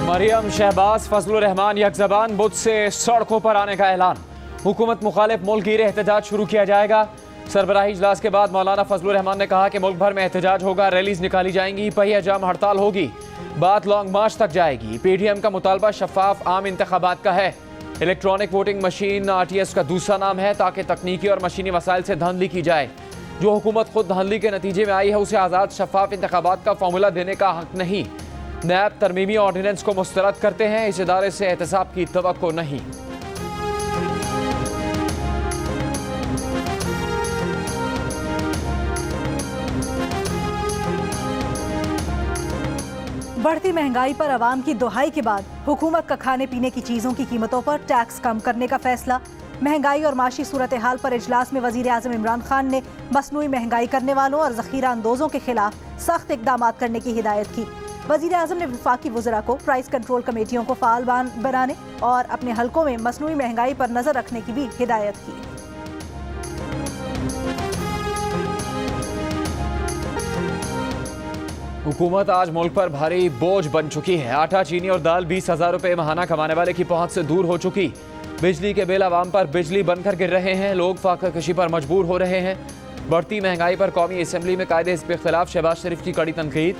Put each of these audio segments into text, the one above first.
मरियम शहबाज फजलुर रहमान यकजबान बुध से सड़कों पर आने का ऐलान। हुकूमत मुखालिफ मुल्क गिरे एहतजाज शुरू किया जाएगा। सरबराही इजलास के बाद मौलाना फजलुर रहमान ने कहा कि मुल्क भर में एहतजाज होगा, रैलीज निकाली जाएंगी, पहिया जाम हड़ताल होगी, बात लॉन्ग मार्च तक जाएगी। पीडीएम का मुतालबा शफाफ आम इंतखाबात का है। इलेक्ट्रॉनिक वोटिंग मशीन आरटीएस का दूसरा नाम है ताकि तकनीकी और मशीनी वसाइल से धांधली की जाए। जो हुकूमत खुद धांधली के नतीजे में आई है उसे आज़ाद शफाफ इंतखाबात का फॉर्मूला देने का हक नहीं। नैब तरमीमी ऑर्डिनेंस को मुस्तरद करते हैं, इस इदारे से एहतसाब की तवक्को नहीं। बढ़ती महंगाई पर अवाम की दुहाई के बाद हुकूमत का खाने पीने की चीजों की कीमतों पर टैक्स कम करने का फैसला। महंगाई और माशी सूरत हाल पर इजलास में वजीर आजम इमरान खान ने मसनूई महंगाई करने वालों और जखीरा अंदोजों के खिलाफ सख्त इकदाम करने की हिदायत की। वजीर आजम ने वफाकी वज़रा को प्राइस कंट्रोल कमेटियों को फाल बनाने और अपने हलकों में मसनूई महंगाई पर नजर रखने की भी हिदायत की। हुकूमत आज मुल्क पर भारी बोझ बन चुकी है। आटा, चीनी और दाल 20,000 रुपए महाना कमाने वाले की पहुंच से दूर हो चुकी। बिजली के बिल आवाम पर बिजली बनकर गिर रहे हैं, लोग फाका कशी पर मजबूर हो रहे हैं। बढ़ती महंगाई पर कौमी असम्बली में कायदे हिज़्ब इख्तिलाफ शहबाज शरीफ की कड़ी तनकीद।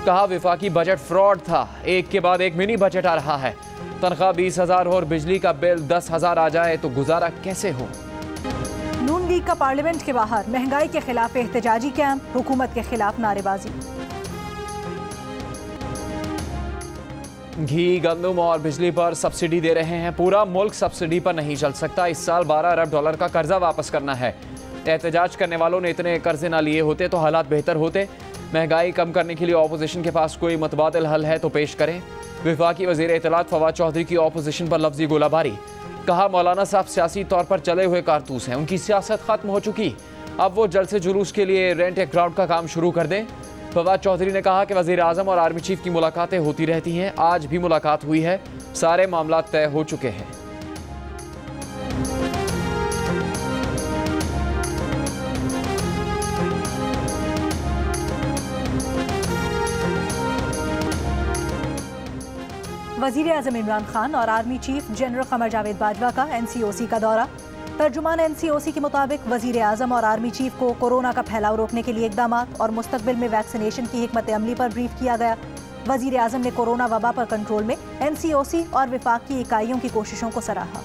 कहा विफाकी बजट फ्रॉड था, एक के बाद एक मिनी बजट आ रहा है। तनख्वाह 20,000 हो और बिजली का बिल 10,000 आ जाए तो गुजारा कैसे हो। नून लीग का पार्लियामेंट के बाहर महंगाई के खिलाफ एहतजाजी कैंप, हुकूमत के खिलाफ नारेबाजी। घी, गंदम और बिजली पर सब्सिडी दे रहे हैं, पूरा मुल्क सब्सिडी पर नहीं चल सकता। इस साल 12 अरब डॉलर का कर्जा वापस करना है। एहतजाज करने वालों ने इतने कर्जे ना लिए होते तो हालात बेहतर होते। महंगाई कम करने के लिए ऑपोजिशन के पास कोई मुतबादिल हल है तो पेश करें। वफाकी वज़ीर इत्तलात फवाद चौधरी की ऑपोजिशन पर लफ्जी गोलाबारी। कहा मौलाना साहब सियासी तौर पर चले हुए कारतूस हैं, उनकी सियासत खत्म हो चुकी, अब वो जलसे जुलूस के लिए रेंट ए ग्राउंड का काम शुरू कर दें। फवाद चौधरी ने कहा कि वज़ीर आज़म और आर्मी चीफ की मुलाकातें होती रहती हैं, आज भी मुलाकात हुई है, सारे मामला तय हो चुके हैं। वज़ीर आज़म इमरान खान और army chief general Qamar Javed Bajwa का NCOC का दौरा। तर्जुमान NCOC के मुताबिक वज़ीर आज़म और आर्मी चीफ को कोरोना का फैलाव रोकने के लिए इकदाम और मुस्तकबिल में वैक्सीनेशन की हिकमत अमली पर ब्रीफ किया गया। वज़ीर आज़म ने कोरोना वबा पर कंट्रोल में NCOC और विफाक की इकाइयों की कोशिशों को सराहा।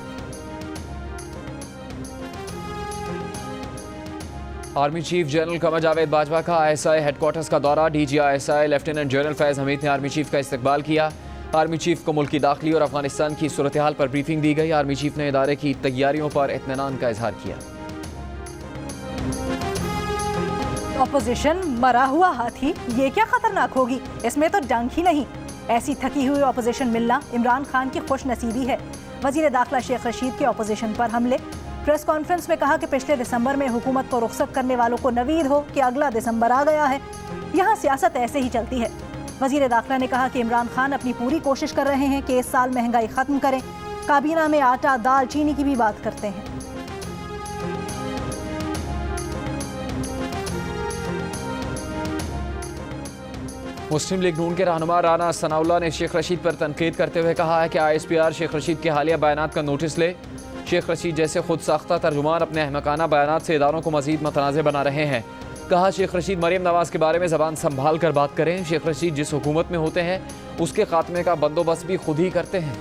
Army chief general Qamar Javed Bajwa का ISI हेडक्वार्टर्स का दौरा। DG ISI लेफ्टिनेंट जनरल फैज़ हमीद ने आर्मी चीफ का इस्तकबाल किया। आर्मी चीफ को मुल्की दाखिली और अफगानिस्तान की सूरत हाल पर ब्रीफिंग दी गई। आर्मी चीफ ने इदारे की तैयारियों पर इत्मीनान का इजहार किया। ऑपोजिशन मरा हुआ हाथी, ये क्या खतरनाक होगी, इसमें तो डंक ही नहीं। ऐसी थकी हुई ऑपोजिशन मिलना इमरान खान की खुश नसीबी है। वजीर दाखिला शेख रशीद के ऑपोजिशन पर हमले। प्रेस कॉन्फ्रेंस में कहा कि पिछले दिसंबर में हुकूमत को रुखसत करने वालों को नवीद हो कि अगला दिसंबर आ गया है। यहाँ सियासत ऐसे ही चलती है। वजीर दाखिला ने कहा कि इमरान खान अपनी पूरी कोशिश कर रहे हैं कि इस साल महंगाई खत्म करें। काबीना में आटा, दाल, चीनी की भी बात करते हैं। मुस्लिम लीग नून के रहनुमा राना सनाउल्लाह ने शेख रशीद पर तनकीद करते हुए कहा है कि ISPR शेख रशीद के हालिया बयानात का नोटिस ले। शेख रशीद जैसे खुद साख्ता तर्जुमान अपने अहमकाना बयानात से इदारों को मजीद मतनाज़ बना रहे हैं। कहा शेख रशीद मरियम नवाज के बारे में ज़बान संभाल कर बात करें। शेख रशीद जिस हुकूमत में होते हैं उसके खात्मे का बंदोबस्त भी खुद ही करते हैं।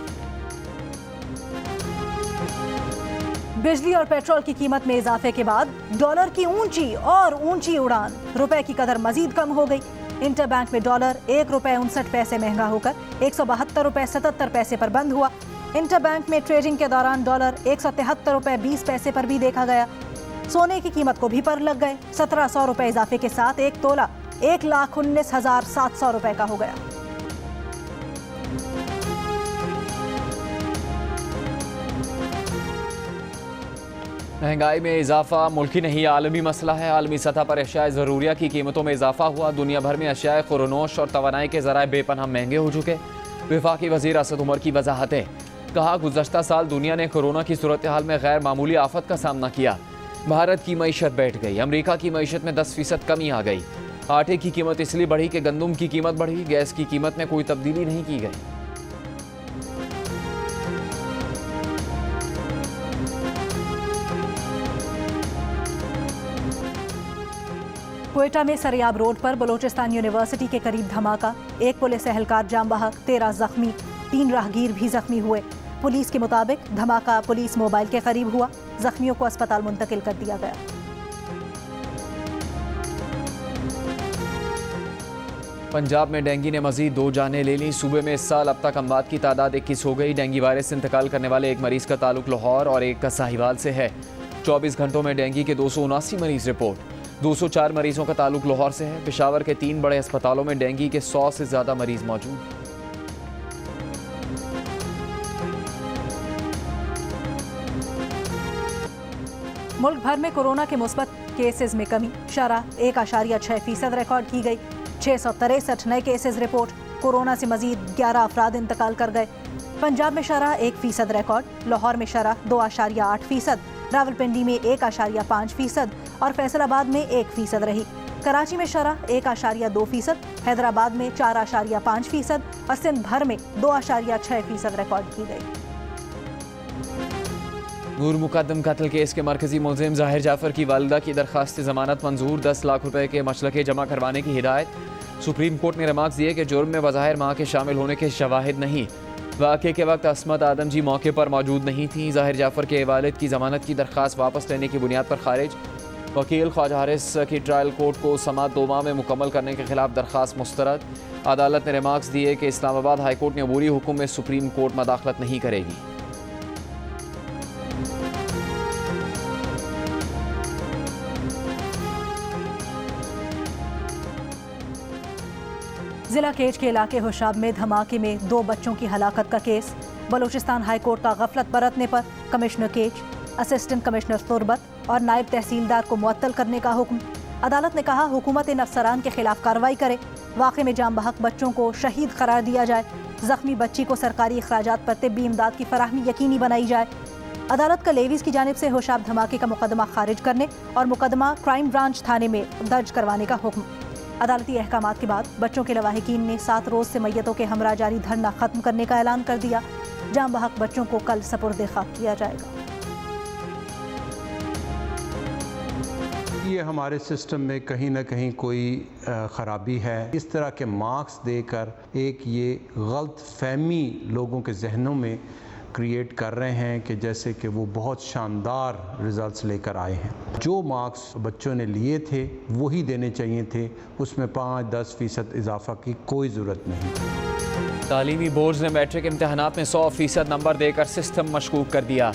बिजली और पेट्रोल की कीमत में इजाफे के बाद डॉलर की ऊंची और ऊंची उड़ान, रुपए की कदर मजीद कम हो गई। इंटर बैंक में डॉलर 1 रुपए 59 पैसे महंगा होकर 172 रुपए 77 पैसे पर बंद हुआ। इंटर बैंक में ट्रेडिंग के दौरान डॉलर 173 रुपए 20 पैसे पर भी देखा गया। सोने की कीमत को भी पर लग गए। 1700 रुपए इजाफे के साथ एक तोला 1,19,700 रुपए का हो गया। महंगाई में इजाफा मुल्की नहीं आलमी मसला है। आलमी सतह पर अशिया ज़रूरिया की कीमतों में इजाफा हुआ। दुनिया भर में अशिया खुरनोश और तवानाई के ज़राए बेपनाह महंगे हो चुके। वफाकी वज़ीर असद उमर की वजाहतें। कहा गुज़श्ता साल दुनिया ने कोरोना की सूरत हाल में गैर मामूली आफत का सामना किया। भारत की मईशत बैठ गई, अमेरिका की मईशत में 10% कमी आ गई। आटे की कीमत इसलिए बढ़ी कि गंदम की कीमत बढ़ी, गैस की कीमत में कोई तब्दीली नहीं की गई। क्वेटा में सरियाब रोड पर बलूचिस्तान यूनिवर्सिटी के करीब धमाका, एक पुलिस एहलकार जाम बहक, 13 जख्मी, 3 राहगीर भी जख्मी हुए। पुलिस के मुताबिक धमाका पुलिस मोबाइल के करीब हुआ, जख्मियों को अस्पताल मुंतकिल कर दिया गया। पंजाब में डेंगू ने मजीद 2 जानें ले लीं। सूबे में इस साल अब तक अमवात की तादाद 21 हो गई। डेंगू वायरस से इंतकाल करने वाले एक मरीज का ताल्लुक लाहौर और एक का साहिवाल से है। 24 घंटों में डेंगू के 279 मरीज रिपोर्ट। 204 मरीजों का ताल्लुक लाहौर से है। पेशावर के 3 बड़े अस्पतालों में डेंगू के 100 से ज़्यादा मरीज मौजूद। मुल्क भर में कोरोना के मुस्बत केसेस में कमी, शरह 1.6% रिकॉर्ड की गई। 663 नए केसेस रिपोर्ट। कोरोना से मजीद 11 अफराद इंतकाल कर गए। पंजाब में शरह 1% रिकॉर्ड, लाहौर में शरह 2.8%, रावलपिंडी में 1.5% और फैसलाबाद में 1% रही। कराची में शरह 1.2%, हैदराबाद में 4.5% और सिंध भर में 2.6% रिकॉर्ड की गई। नूर मुकद्दम कत्ल केस के मरकजी मुलजिम ज़ाहिर जाफर की वालिदा की दरख्वास्त जमानत मंजूर। 10 लाख रुपए के मशलके जमा करवाने की हिदायत। सुप्रीम कोर्ट ने रिमार्क्स दिए कि जुर्म में बज़ाहिर माँ के शामिल होने के शवाहिद नहीं। वाक़े के वक्त अस्मत आदम जी मौके पर मौजूद नहीं थी। ज़ाहिर जाफर के वालिद की जमानत की दरख्वास्त वापस लेने की बुनियाद पर खारिज। वकील ख्वाजा हारिस की ट्रायल कोर्ट को समाअत 2 माह में मुकम्मल करने के खिलाफ दरख्वास्त मुस्तरद। अदालत ने रिमार्क्स दिए कि इस्लामाबाद हाई कोर्ट ने अबूरी हुक्म में सुप्रीम कोर्ट मदाखलत नहीं करेगी। जिला केज के इलाके हुशाब में धमाके में 2 बच्चों की हलाकत का केस। बलूचिस्तान हाई कोर्ट का गफलत बरतने पर कमिश्नर केज, असिस्टेंट कमिश्नर तुरबत और नायब तहसीलदार को मुअत्तल करने का हुक्म। अदालत ने कहा हुकूमत इन अफसरान के खिलाफ कार्रवाई करे। वाक़े में जाम बहक बच्चों को शहीद करार दिया जाए। जख्मी बच्ची को सरकारी अखराजात पर तिब्बी इमदाद की फराहमी यकीनी बनाई जाए। अदालत का लेवीज की जानिब से होशाब धमाके का मुकदमा खारिज करने और मुकदमा क्राइम ब्रांच थाने में दर्ज करवाने का हुक्म। अदालती अहकामात के बाद बच्चों के लवाहिकीन ने 7 रोज़ से मैयतों के हमरा जारी धरना खत्म करने का ऐलान कर दिया। जाम बहक बच्चों को कल सपुर्द खाक किया जाएगा। ये हमारे सिस्टम में कहीं ना कहीं कोई ख़राबी है। इस तरह के मार्क्स देकर एक ये गलत फहमी लोगों के जहनों में क्रिएट कर रहे हैं कि जैसे कि वो बहुत शानदार रिज़ल्ट्स लेकर आए हैं। जो मार्क्स बच्चों ने लिए थे वही देने चाहिए थे, उसमें 5-10% इजाफा की कोई ज़रूरत नहीं। तालीमी बोर्ड ने मैट्रिक इम्तहानात में 100% नंबर देकर सिस्टम मशकूक कर दिया।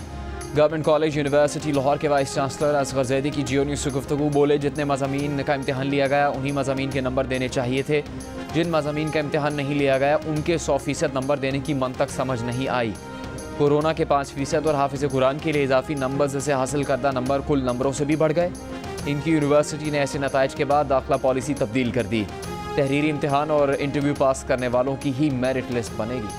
गवर्नमेंट कॉलेज यूनिवर्सिटी लाहौर के वाइस चांसलर असगर जैदी की जियो न्यूज़ से गुफ्तगू। बोले जितने मज़ामीन का इम्तहान लिया गया उन्हीं मज़ामीन के नंबर देने चाहिए थे। जिन मज़ामीन का इम्तहान नहीं लिया गया उनके 100% नंबर देने की मंतक समझ नहीं आई। कोरोना के 5% और हाफिज़ कुरान के लिए इजाफी नंबर से हासिल करदा नंबर कुल नंबरों से भी बढ़ गए। इनकी यूनिवर्सिटी ने ऐसे नताइज के बाद दाखिला पॉलिसी तब्दील कर दी। तहरीरी इम्तहान और इंटरव्यू पास करने वालों की ही मेरिट लिस्ट बनेगी।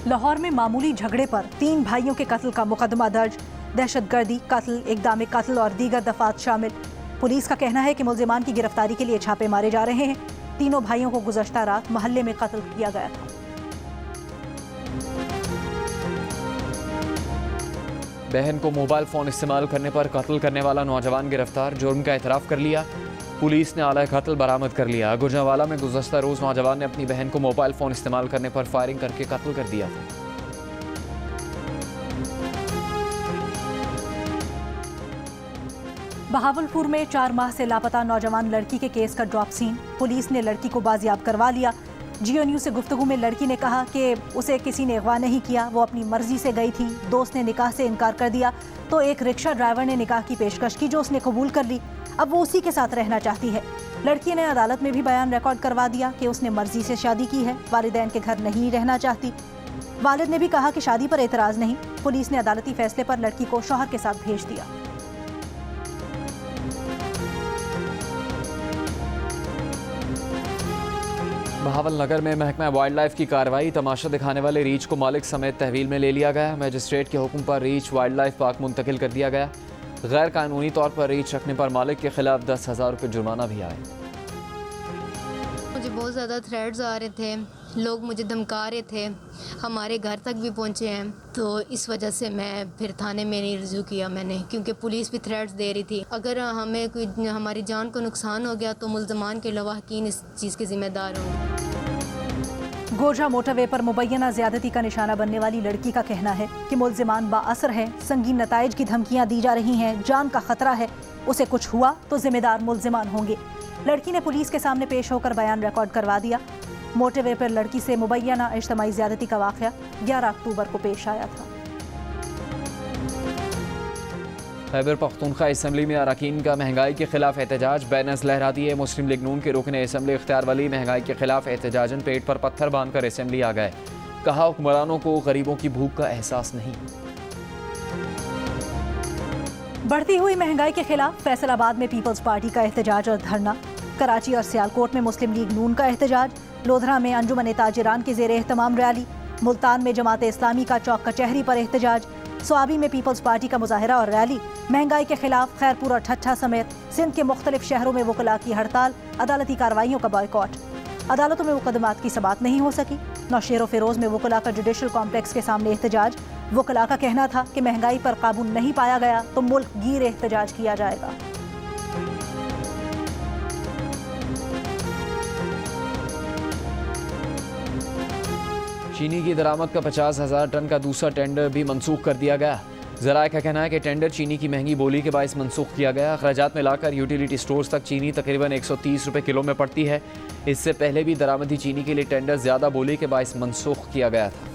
लाहौर में मामूली झगड़े पर 3 भाइयों के कत्ल का मुकदमा दर्ज। दहशतगर्दी, कत्ल, इक़दाम कत्ल और दीगर दफात शामिल। पुलिस का कहना है कि मुल्जिमान की गिरफ्तारी के लिए छापे मारे जा रहे हैं। तीनों भाइयों को गुज़श्ता रात मोहल्ले में कत्ल किया गया था। बहन को मोबाइल फ़ोन इस्तेमाल करने पर कत्ल करने वाला नौजवान गिरफ्तार। जुर्म का एतराफ़ कर लिया। पुलिस ने आला कत्ल बरामद कर लिया। गुजरांवाला में गुज़श्ता रोज़ नौजवान ने अपनी बहन को मोबाइल फ़ोन इस्तेमाल करने पर फायरिंग करके कत्ल कर दिया। बहावलपुर में 4 माह से लापता नौजवान लड़की के केस का ड्रॉप सीन। पुलिस ने लड़की को बाजियाब करवा लिया। जियो न्यूज़ से गुफ्तगू में लड़की ने कहा कि उसे किसी ने अगवा नहीं किया, वो अपनी मर्जी से गई थी। दोस्त ने निकाह से इनकार कर दिया तो एक रिक्शा ड्राइवर ने निकाह की पेशकश की जो उसने कबूल कर ली। अब वो उसी के साथ रहना चाहती है। लड़की ने अदालत में भी बयान रिकॉर्ड करवा दिया कि उसने मर्जी से शादी की है, वालिदैन के घर नहीं रहना चाहती। वालिद ने भी कहा कि शादी पर एतराज़ नहीं। पुलिस ने अदालती फैसले पर लड़की को शौहर के साथ भेज दिया। बहावल नगर में महकमा वाइल्ड लाइफ की कार्रवाई। तमाशा दिखाने वाले रीछ को मालिक समेत तहवील में ले लिया गया। मजिस्ट्रेट के हुक्म पर रीछ वाइल्ड लाइफ पार्क मुंतकिल कर दिया गया। गैर कानूनी तौर पर रीछ रखने पर मालिक के खिलाफ 10,000 रुपये जुर्माना भी आए। मुझे बहुत ज़्यादा थ्रेड्स आ रहे थे लोग मुझे धमका रहे थे, हमारे घर तक भी पहुंचे हैं। तो इस वजह से मैं फिर थाने में नहीं रिज्यू किया मैंने, क्योंकि पुलिस भी थ्रेट्स दे रही थी। अगर हमें कोई हमारी जान को नुकसान हो गया तो मुल्ज़मान के लवाहकीन इस चीज़ के ज़िम्मेदार होंगे। गोरझा मोटरवे पर मुबैना ज्यादती का निशाना बनने वाली लड़की का कहना है कि मुल्जिमान बाअसर हैं, संगीन नताइज की धमकियां दी जा रही हैं, जान का खतरा है, उसे कुछ हुआ तो जिम्मेदार मुल्जिमान होंगे। लड़की ने पुलिस के सामने पेश होकर बयान रिकॉर्ड करवा दिया। मोटरवे पर लड़की से मुबैना इज्तिमाई ज्यादती का वाक़या 11 अक्टूबर को पेश आया था। खैबर पख्तूनख्वा असम्बली में अरकान का महंगाई के खिलाफ एहतजाज, बैनर्स लहरा दिए। मुस्लिम लीग नून के रुकन असम्बली इख्तियार वली महंगाई के खिलाफ एहतजाजन पेट पर पत्थर बांधकर असम्बली आ गए। कहा हुक्मरानों को गरीबों की भूख का एहसास नहीं। बढ़ती हुई महंगाई के खिलाफ फैसलाबाद में पीपल्स पार्टी का एहतजाज और धरना। कराची और सियालकोट में मुस्लिम लीग नून का एहतजाज। लोधरा में अंजुमन ताजिरान के ज़ेरे एहतमाम रैली। मुल्तान में जमात इस्लामी का चौक कचहरी पर एहतजाज। स्वाबी में पीपल्स पार्टी का मुजाहरा और रैली। महंगाई के खिलाफ खैरपुर और ठट्ठा समेत सिंध के मुख्तलिफ शहरों में वकला की हड़ताल, अदालती कार्रवाइयों का बॉयकॉट। अदालतों में मुकदमात की समाअत नहीं हो सकी। नौशेर फिरोज में वकला का जुडिशल कॉम्प्लेक्स के सामने एहतजाज। वकला का कहना था कि महंगाई पर काबू नहीं पाया गया तो मुल्क गीर एहतजाज किया जाएगा। चीनी की दरामद का 50,000 टन का दूसरा टेंडर भी मनसूख कर दिया गया। ज़राए का कहना है कि टेंडर चीनी की महंगी बोली के बायस मनसूख किया गया। अखराजात में लाकर यूटिलिटी स्टोर्स तक चीनी तकरीबन 130 रुपये किलो में पड़ती है। इससे पहले भी दरामदी चीनी के लिए टेंडर ज़्यादा बोली के बायस मनसूख किया गया था।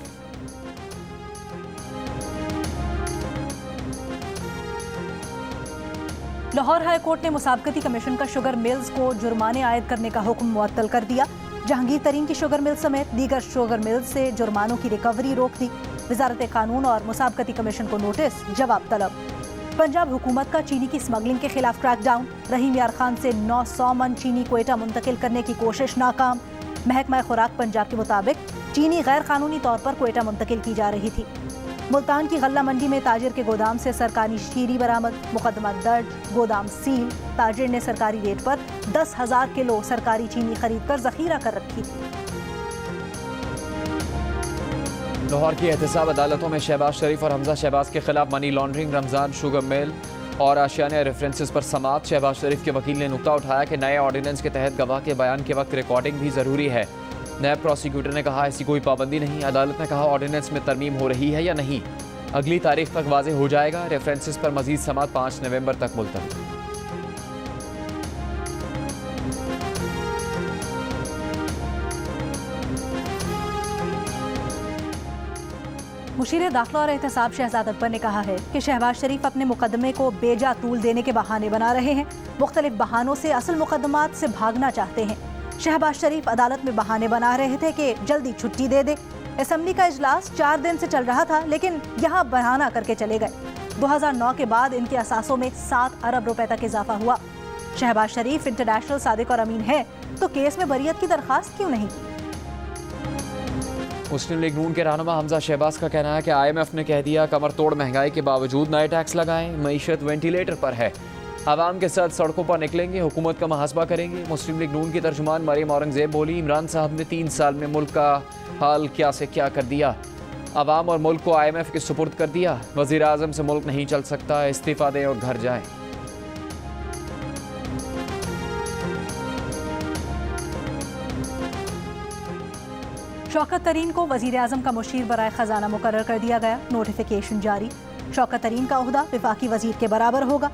लाहौर हाई कोर्ट ने मुसाबकती कमीशन का शुगर मिल्स को जुर्माने आयद करने का हुक्म मुअत्तल कर दिया। जहांगीर तरीन की शुगर मिल समेत दीगर शुगर मिल से जुर्मानों की रिकवरी रोक दी। वजारत कानून और मुसाबकती कमीशन को नोटिस, जवाब तलब। पंजाब हुकूमत का चीनी की स्मगलिंग के खिलाफ क्रैकडाउन। रहीम यार खान से 900 मन चीनी क्वेटा मुंतकिल करने की कोशिश नाकाम। महकमा खुराक पंजाब के मुताबिक चीनी गैर कानूनी तौर पर क्वेटा मुंतकिल की जा रही थी। मुल्तान की गल्ला मंडी में ताजिर के गोदाम से सरकारी शीरी बरामद। मुकदमा दर्ज, गोदाम सील। ताजिर ने सरकारी रेट पर 10,000 किलो सरकारी चीनी खरीद कर जखीरा कर रखी थी। लाहौर की एहतसाब अदालतों में शहबाज शरीफ और हमजा शहबाज के खिलाफ money laundering, Ramzan sugar mill और आशियाना रेफरेंसेस पर समाअत। शहबाज शरीफ के वकील ने नुक्ता उठाया कि नए ऑर्डिनेंस के तहत गवाह के बयान के वक्त रिकॉर्डिंग भी ज़रूरी है। नैब प्रोसिक्यूटर ने कहा ऐसी कोई पाबंदी नहीं। अदालत ने कहा ऑर्डिनेंस में तरमीम हो रही है या नहीं, अगली तारीख तक वाज़ेह हो जाएगा। रेफरेंसेस पर मजीद समाअत 5 नवंबर तक मुलतवी। मुशीर दाखिला और एहतसाब शहजाद अकबर ने कहा है कि शहबाज शरीफ अपने मुकदमे को बेजा तूल देने के बहाने बना रहे हैं। मुख्तलिफ बहानों से असल मुकदमात से भागना चाहते हैं। शहबाज शरीफ अदालत में बहाने बना रहे थे कि जल्दी छुट्टी दे दे। असम्बली का इजलास 4 दिन से चल रहा था, लेकिन यहाँ बहाना करके चले गए। 2009 के बाद इनके असासों में 7 अरब रुपए तक इजाफा हुआ। शहबाज शरीफ इंटरनेशनल सादिक और अमीन है तो केस में बरियत की दरख्वास्त क्यों नहीं की? मुस्लिम लीग नून के रहनुमा हमजा शहबाज का कहना है कि IMF ने कह दिया कमर तोड़ महंगाई के बावजूद नए टैक्स लगाएं। मईशत वेंटिलेटर पर है। आवाम के साथ सड़कों पर निकलेंगे, हुकूमत का मुहासबा करेंगे। मुस्लिम लीग नून की तर्जुमान मरियम औरंगजेब बोली इमरान साहब ने 3 साल में मुल्क का हाल क्या से क्या कर दिया। आवाम और मुल्क को IMF के सुपुर्द कर दिया। वज़ीर आज़म से मुल्क नहीं चल सकता, इस्तीफ़ा दें और घर जाएं। शौकत तरीन को वज़ीर आज़म का मुशीर बराए ख़जाना मुकर्रर कर दिया गया। नोटिफिकेशन जारी। शौकत तरीन का ओहदा वफाकी वज़ीर के बराबर होगा।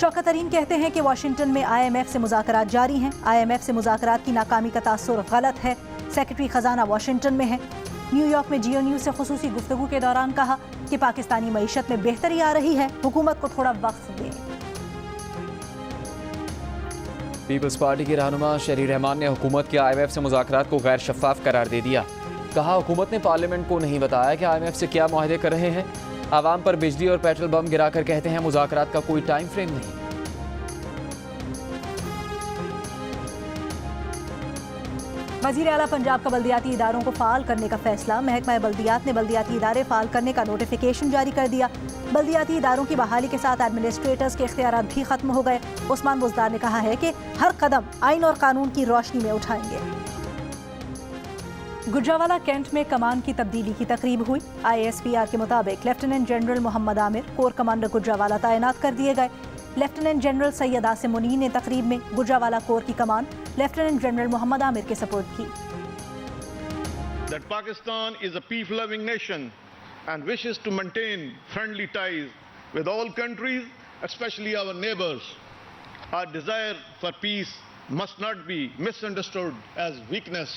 शौकत तरीन कहते हैं कि वाशिंगटन में IMF से मुज़ाकरात जारी हैं। IMF से मुज़ाकरात की नाकामी का तासुर गलत है। सेक्रेटरी ख़जाना वाशिंगटन में है। न्यूयॉर्क में GEO न्यूज़ से खुसूसी गुफ्तगू के दौरान कहा कि पाकिस्तानी मईशत में बेहतरी आ रही है, हुकूमत को थोड़ा वक्त दें। पीपल्स पार्टी के रहनुमा शरीर रहमान ने हुकूमत के IMF से मुज़ाकरात को गैर शफ़ाफ करार दे दिया। कहा हुकूमत ने पार्लियामेंट को नहीं बताया कि IMF से क्या मुआहदे कर रहे हैं। आवाम पर बिजली और पेट्रोल बम गिराकर कहते हैं मुज़ाकरात का कोई टाइम फ्रेम नहीं। वज़ीर आला पंजाब का बल्दियाती इदारों को फ़ाल करने का फैसला। महकमा बल्दियात ने बल्दियाती इदारे फ़ाल करने का नोटिफिकेशन जारी कर दिया। बल्दियाती इदारों की बहाली के साथ एडमिनिस्ट्रेटर्स के इख्तियारात भी खत्म हो गए। उस्मान बुज़दार ने कहा है कि हर कदम आइन और कानून की रोशनी में उठाएंगे। गुजरावाला कैंट में कमान की तब्दीली की तकरीब हुई। ISPR के मुताबिक lieutenant general Mohammad Aamir corps commander Gujranwala तैनात कर दिए गए। लेफ्टिनेंट जनरल सैयद आसिम मुनीर ने तकरीब में गुजरावाला कोर की कमान लेफ्टिनेंट जनरल मोहम्मद आमिर के सपोर्ट की। That Pakistan is a peace-loving nation and wishes to maintain friendly ties with all countries, especially our neighbors. Our desire for peace must not be misunderstood as weakness.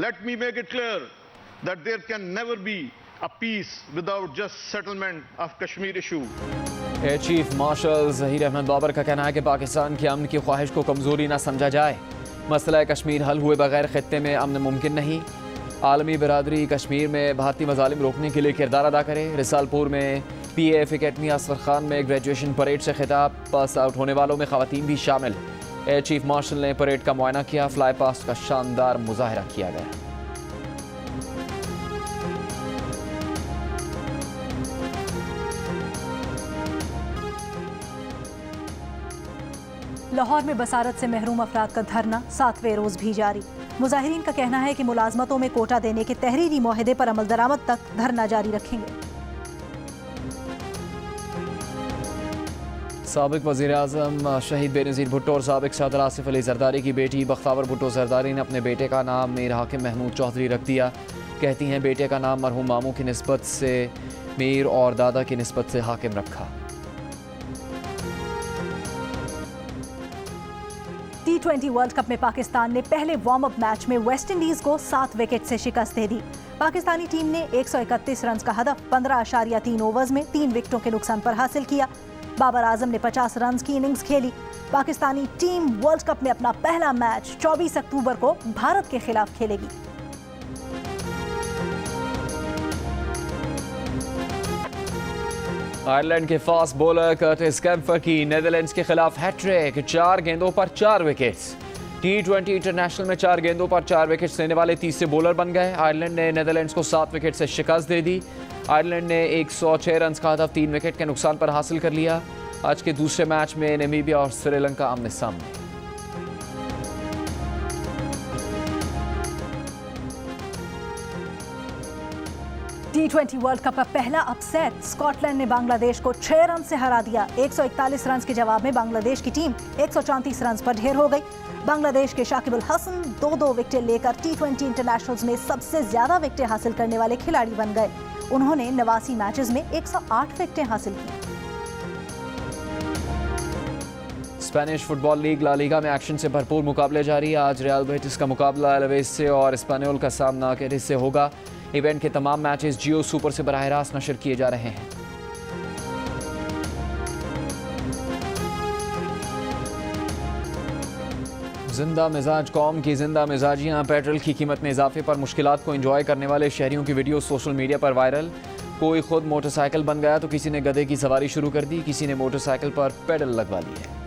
Let me make it clear that there can never be a peace without just settlement of Kashmir issue. Air chief marshal Zaheer Ahmed Babar का कहना है कि पाकिस्तान की अमन की ख्वाहिश को कमज़ोरी न समझा जाए। मसला कश्मीर हल हुए बगैर खित्ते में अमन मुमकिन नहीं। आलमी बरादरी कश्मीर में भारतीय मजालिम रोकने के लिए किरदार अदा करे। रिसालपुर में PAF अकेडमी असफर खान में ग्रेजुएशन परेड से खिताब। पास आउट होने वालों में ख़वातीन भी शामिल। एयर चीफ मार्शल ने परेड का मुआयना किया। फ्लाई पास्ट का शानदार मुजाहरा किया गया। लाहौर में बसारत से महरूम अफराद का धरना 7वें रोज भी जारी। मुजाहिरीन का कहना है कि मुलाजमतों में कोटा देने के तहरीरी मुआहदे पर अमल दरामद तक धरना जारी रखेंगे। साबिक वज़ीर आज़म शहीद बेनज़ीर भुट्टो और साबिक सदर आसिफ अली जरदारी की बेटी बख्तावर भुट्टो जरदारी ने अपने बेटे का नाम मीर हाकिम महमूद चौधरी रख दिया। कहती हैं बेटे का नाम मरहूम मामू की निस्बत से मीर और दादा की निस्बत से हाकिम रखा। T20 वर्ल्ड कप में पाकिस्तान ने पहले वार्म अप मैच में वेस्ट इंडीज को 7 विकेट से शिकस्त दे दी। पाकिस्तानी टीम ने 131 रन का हदफ 15.3 ओवर्स में 3 विकेटों के नुकसान पर हासिल किया। बाबर आजम ने 50 रन की इनिंग्स खेली। पाकिस्तानी टीम वर्ल्ड कप में अपना पहला मैच 24 अक्टूबर को भारत के खिलाफ खेलेगी। आयरलैंड के फास्ट बॉलर कर्टिस कैम्फर की नेदरलैंड्स के खिलाफ हैट्रिक। 4 गेंदों पर 4 विकेट्स। T20 इंटरनेशनल में 4 गेंदों पर 4 विकेट्स लेने वाले तीसरे बॉलर बन गए। आयरलैंड ने नेदरलैंड्स को 7 विकेट से शिकस्त दे दी। आयरलैंड ने 106 रन का हदफ 3 विकेट के नुकसान पर हासिल कर लिया। आज के दूसरे मैच में नामीबिया और श्रीलंका आमने सामने। T20 वर्ल्ड कप का पहला अपसेट। स्कॉटलैंड ने बांग्लादेश को 6 रन से हरा दिया। 141 रन के जवाब में बांग्लादेश की टीम 134 रन पर ढेर हो गई। बांग्लादेश के शाकिब अल हसन 2-2 विकेटें लेकर T20 इंटरनेशनल्स में सबसे ज्यादा विकेटें हासिल करने वाले खिलाड़ी बन गए। उन्होंने 89 मैचेस में 108 विकेटें हासिल की। Spanish football league La Liga में एक्शन से भरपूर मुकाबले जारी। आज रियल बेटिस का मुकाबला एलावेस से और एस्पानियोल का सामना कैडिस से होगा। इवेंट के तमाम मैचेस जियो सुपर से बराह रास्त नशर किए जा रहे हैं। जिंदा मिजाज कौम की जिंदा मिजाजियाँ। पेट्रोल की कीमत में इजाफे पर मुश्किलात को एंजॉय करने वाले शहरियों की वीडियो सोशल मीडिया पर वायरल। कोई खुद मोटरसाइकिल बन गया तो किसी ने गधे की सवारी शुरू कर दी, किसी ने मोटरसाइकिल पर पेडल लगवा ली है।